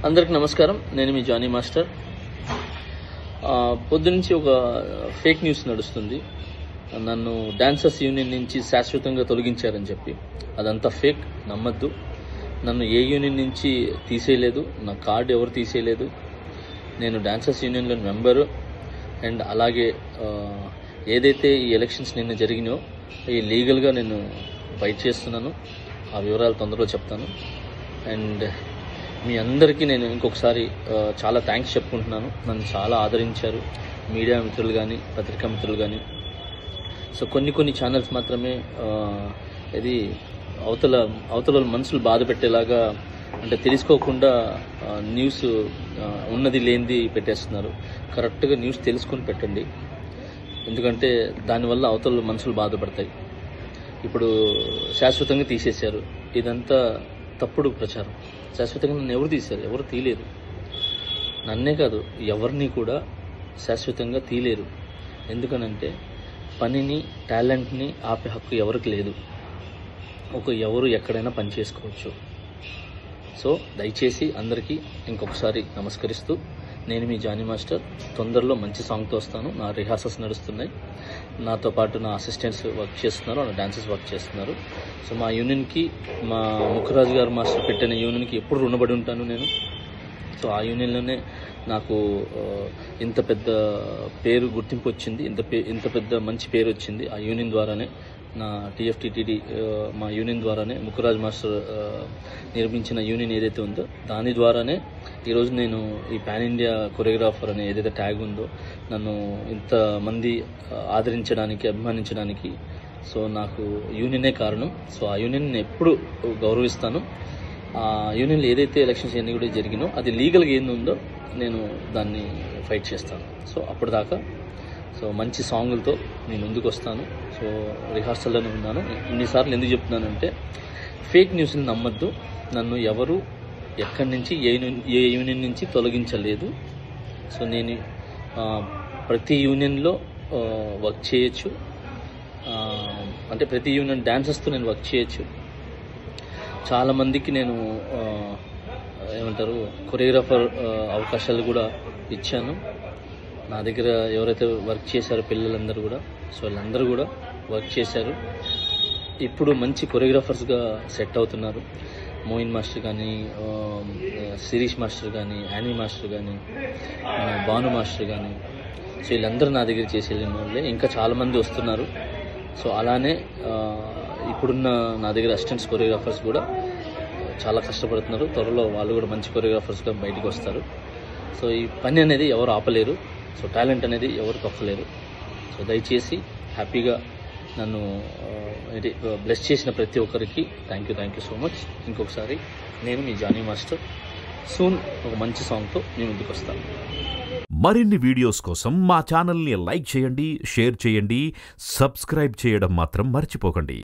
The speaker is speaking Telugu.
అందరికి నమస్కారం. నేను మీ జానీ మాస్టర్. పొద్దునుంచి ఒక ఫేక్ న్యూస్ నడుస్తుంది. నన్ను డాన్సర్స్ యూనియన్ నుంచి శాశ్వతంగా తొలగించారని చెప్పి. అదంతా ఫేక్, నమ్మద్దు. నన్ను ఏ యూనియన్ నుంచి తీసేయలేదు, నా కార్డు ఎవరు తీసేయలేదు. నేను డాన్సర్స్ యూనియన్లో మెంబరు. అండ్ అలాగే ఏదైతే ఈ ఎలక్షన్స్ నిన్న జరిగినాయో ఈ లీగల్గా నేను ఫైట్ చేస్తున్నాను. ఆ వివరాలు తొందరలో చెప్తాను. అండ్ మీ అందరికీ నేను ఇంకొకసారి చాలా థ్యాంక్స్ చెప్పుకుంటున్నాను. నన్ను చాలా ఆదరించారు మీడియా మిత్రులు కానీ, పత్రికా మిత్రులు కానీ. సో కొన్ని ఛానల్స్ మాత్రమే ఇది అవతల మనసులు బాధ పెట్టేలాగా, అంటే తెలుసుకోకుండా న్యూస్ ఉన్నది లేనిది పెట్టేస్తున్నారు. కరెక్ట్గా న్యూస్ తెలుసుకొని పెట్టండి, ఎందుకంటే దానివల్ల అవతల మనసులు బాధపడతాయి. ఇప్పుడు శాశ్వతంగా తీసేశారు, ఇదంతా తప్పుడు ప్రచారం. శాశ్వతంగా నన్ను ఎవరు తీశారు? ఎవరు తీయలేరు. నన్నే కాదు, ఎవరిని కూడా శాశ్వతంగా తీయలేరు. ఎందుకనంటే పనిని, టాలెంట్ని ఆపే హక్కు ఎవరికి లేదు. ఎవరు ఎక్కడైనా పని చేసుకోవచ్చు. సో దయచేసి అందరికీ ఇంకొకసారి నమస్కరిస్తూ, నేను మీ జానీ మాస్టర్. తొందరలో మంచి సాంగ్తో వస్తాను. నా రిహార్సల్స్ నడుస్తున్నాయి. నాతో పాటు నా అసిస్టెంట్స్ వర్క్ చేస్తున్నారు, నా డాన్సర్స్ వర్క్ చేస్తున్నారు. సో మా యూనియన్కి, మా ముఖరాజు గారు మాస్టర్ పెట్టిన యూనియన్కి ఎప్పుడు రుణపడి ఉంటాను నేను. సో ఆ యూనియన్లోనే నాకు ఇంత పెద్ద పేరు, గుర్తింపు వచ్చింది. ఇంత పెద్ద మంచి పేరు వచ్చింది ఆ యూనియన్ ద్వారానే. నా TFTTD మా యూనియన్ ద్వారానే, ముఖరాజ్ మాస్టర్ నిర్మించిన యూనియన్ ఏదైతే ఉందో దాని ద్వారానే ఈరోజు నేను ఈ పాన్ ఇండియా కొరియోగ్రాఫర్ అనే ఏదైతే ట్యాగ్ ఉందో నన్ను ఇంతమంది ఆదరించడానికి, అభిమానించడానికి సో నాకు యూనియనే కారణం. సో ఆ యూనియన్ ఎప్పుడు గౌరవిస్తాను. ఆ యూనియన్లో ఏదైతే ఎలక్షన్స్ అన్నీ కూడా జరిగినో అది లీగల్గా ఏందుందో నేను దాన్ని ఫైట్ చేస్తాను. సో అప్పటిదాకా మంచి సాంగులతో నేను ముందుకు వస్తాను. సో రిహార్సల్లోనే ఉన్నాను. ఇన్నిసార్లు ఎందుకు చెప్తున్నానంటే ఫేక్ న్యూస్ని నమ్మద్దు. నన్ను ఎవరు ఎక్కడి నుంచి ఏ యూనియన్ నుంచి తొలగించలేదు. సో నేను ప్రతి యూనియన్లో వర్క్ చేయొచ్చు. అంటే ప్రతి యూనియన్ డాన్సర్స్తో నేను వర్క్ చేయొచ్చు. చాలామందికి నేను కొరియోగ్రాఫర్ అవకాశాలు కూడా ఇచ్చాను. నా దగ్గర ఎవరైతే వర్క్ చేశారో పిల్లలందరూ కూడా, సో వాళ్ళందరూ కూడా వర్క్ చేశారు. ఇప్పుడు మంచి కొరియోగ్రాఫర్స్గా సెట్ అవుతున్నారు. మోయిన్ మాస్టర్ కానీ, శిరీష్ మాస్టర్ కానీ, యానీ మాస్టర్ కానీ, భాను మాస్టర్ కానీ, సో వీళ్ళందరూ నా దగ్గర చేసి వెళ్ళిన వాళ్ళే. ఇంకా చాలామంది వస్తున్నారు. సో అలానే ఇప్పుడున్న నా దగ్గర అసిస్టెంట్స్ కొరియోగ్రాఫర్స్ కూడా చాలా కష్టపడుతున్నారు. త్వరలో వాళ్ళు కూడా మంచి కొరియోగ్రాఫర్స్గా బయటకు వస్తారు. సో ఈ పని అనేది ఎవరు ఆపలేరు. సో టాలెంట్ అనేది ఎవరు తొక్కలేరు. సో దయచేసి హ్యాపీగా నన్ను బ్లెస్ చేసిన ప్రతి ఒక్కరికి థ్యాంక్ యూ సో మచ్. ఇంకొకసారి నేను మీ జానీ మాస్టర్. సూన్ ఒక మంచి సాంగ్తో నేను ముందుకు వస్తాను. మరిన్ని వీడియోస్ కోసం మా ఛానల్ని లైక్ చేయండి, షేర్ చేయండి, సబ్స్క్రైబ్ చేయడం మాత్రం మర్చిపోకండి.